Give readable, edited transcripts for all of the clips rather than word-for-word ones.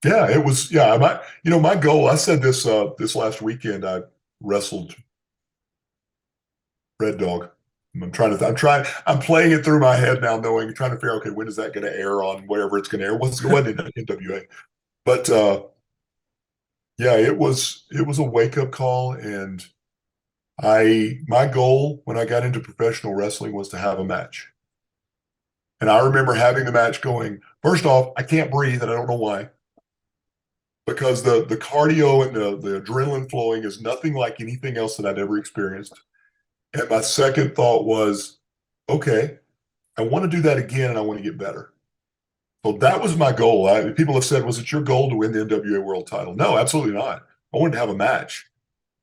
Yeah, it was. Yeah, my goal. I said this this last weekend. I wrestled Red Dog. I'm playing it through my head now, trying to figure out, okay, when is that going to air on whatever it's going to air? It wasn't in NWA, but yeah, it was a wake up call, and my goal when I got into professional wrestling was to have a match. And I remember having the match going, first off, I can't breathe, and I don't know why, because the cardio and the adrenaline flowing is nothing like anything else that I'd ever experienced. And my second thought was, okay, I want to do that again, and I want to get better. So that was my goal. People have said, was it your goal to win the NWA World Title? No, absolutely not. I wanted to have a match.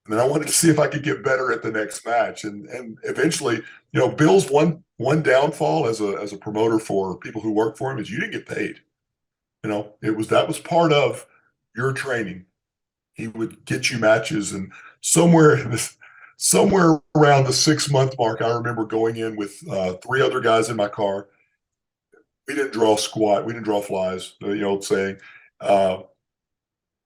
And then I wanted to see if I could get better at the next match. And eventually, Bill's one downfall as a promoter for people who work for him is you didn't get paid. That was part of your training. He would get you matches, and somewhere somewhere around the 6 month mark, I remember going in with three other guys in my car. We didn't draw squat. We didn't draw flies. Old saying. Uh,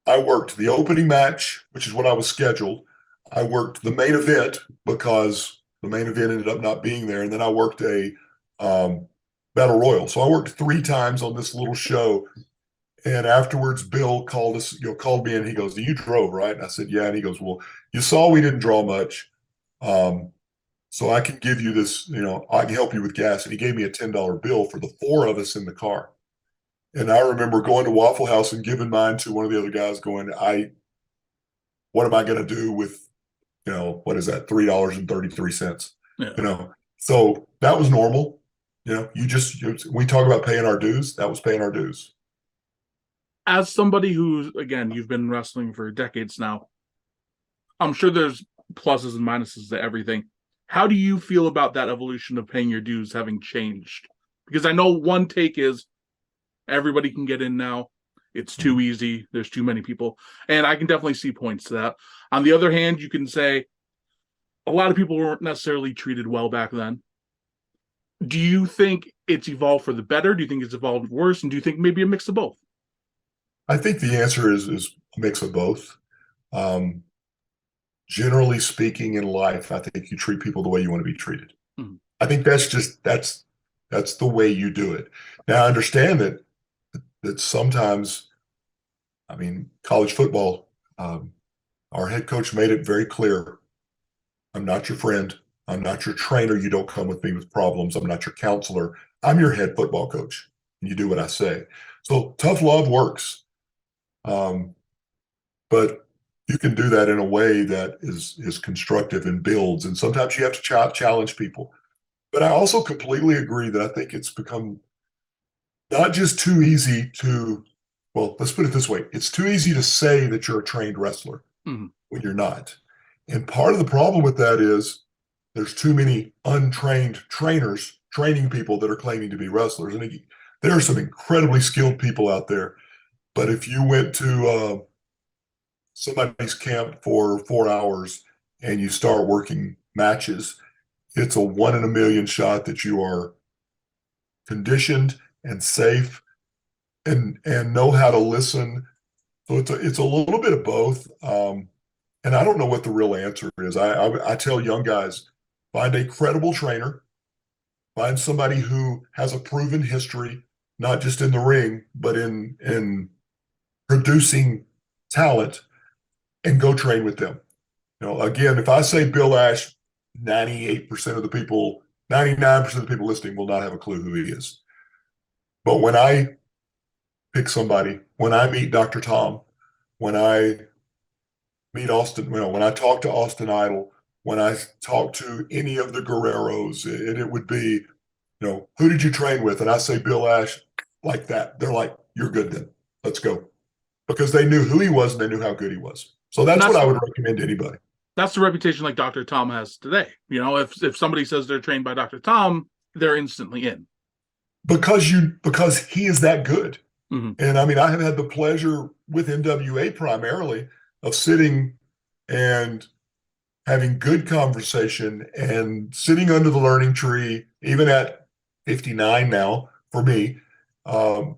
I worked the opening match, which is what I was scheduled. I worked the main event because the main event ended up not being there, and then I worked a battle royal. So I worked three times on this little show. And afterwards, Bill called me in. He goes, "You drove, right?" And I said, "Yeah." And he goes, "Well, you saw we didn't draw much, um, so I can give you this. I can help you with gas." And he gave me a $10 bill for the four of us in the car. And I remember going to Waffle House and giving mine to one of the other guys, going, what am I going to do with, what is that, $3.33? Yeah. So that was normal. We talk about paying our dues. That was paying our dues. As somebody who's, again, you've been wrestling for decades now, I'm sure there's pluses and minuses to everything. How do you feel about that evolution of paying your dues having changed? Because I know one take is everybody can get in now. It's too easy. There's too many people. And I can definitely see points to that. On the other hand, you can say a lot of people weren't necessarily treated well back then. Do you think it's evolved for the better? Do you think it's evolved worse? And do you think maybe a mix of both? I think the answer is a mix of both. Um, Generally speaking, in life, I think you treat people the way you want to be treated. Mhm. I think that's the way you do it. Now, I understand that sometimes, I mean, college football, our head coach made it very clear: I'm not your friend. I'm not your trainer. You don't come with me with problems. I'm not your counselor. I'm your head football coach. And you do what I say. So tough love works. Um, but you can do that in a way that is constructive and builds. And sometimes you have to challenge people. But I also completely agree that I think it's become not just too easy to, well, let's put it this way: it's too easy to say that you're a trained wrestler Mm-hmm. when you're not. And part of the problem with that is there's too many untrained trainers training people that are claiming to be wrestlers. And there are some incredibly skilled people out there. But if you went to somebody's camp for 4 hours and you start working matches, it's a one in a million shot that you are conditioned and safe and know how to listen. So it's a little bit of both. And I don't know what the real answer is. I tell young guys, find a credible trainer, find somebody who has a proven history, not just in the ring, but in producing talent, and go train with them. Again, if I say Bill Ash, 98% of the people, 99% of the people listening will not have a clue who he is. But when I pick somebody, when I meet Dr. Tom, when I meet Austin, when I talk to Austin Idol, when I talk to any of the Guerreros, it would be, who did you train with? And I say Bill Ash, like that. They're like, you're good then. Let's go. Because they knew who he was and they knew how good he was. So And that's what I would recommend to anybody. that's the reputation like Dr. Tom has today. If somebody says they're trained by Dr. Tom, they're instantly in. Because he is that good. Mm-hmm. And I mean, I have had the pleasure with NWA primarily of sitting and having good conversation and sitting under the learning tree, even at 59 now for me, um,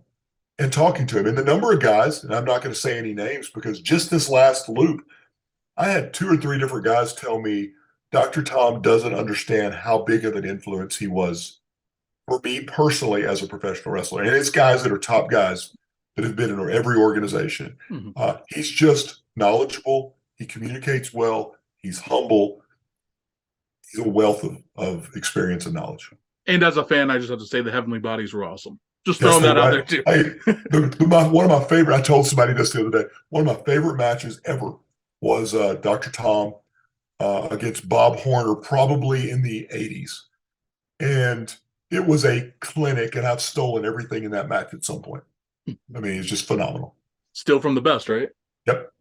and talking to him. And the number of guys, and I'm not going to say any names because just this last loop, I had 2 or 3 different guys tell me Dr. Tom doesn't understand how big of an influence he was for me personally as a professional wrestler. And it's guys that are top guys that have been in every organization. He's just knowledgeable. He communicates well. He's humble. He's a wealth of experience and knowledge. And as a fan, I just have to say the Heavenly Bodies were awesome. Just throwing that out there too. One of my favorite, I told somebody this the other day, one of my favorite matches ever was Dr. Tom against Bob Horner, probably in the 80s. And it was a clinic, and I've stolen everything in that match at some point. I mean, it's just phenomenal. Still from the best, right? Yep.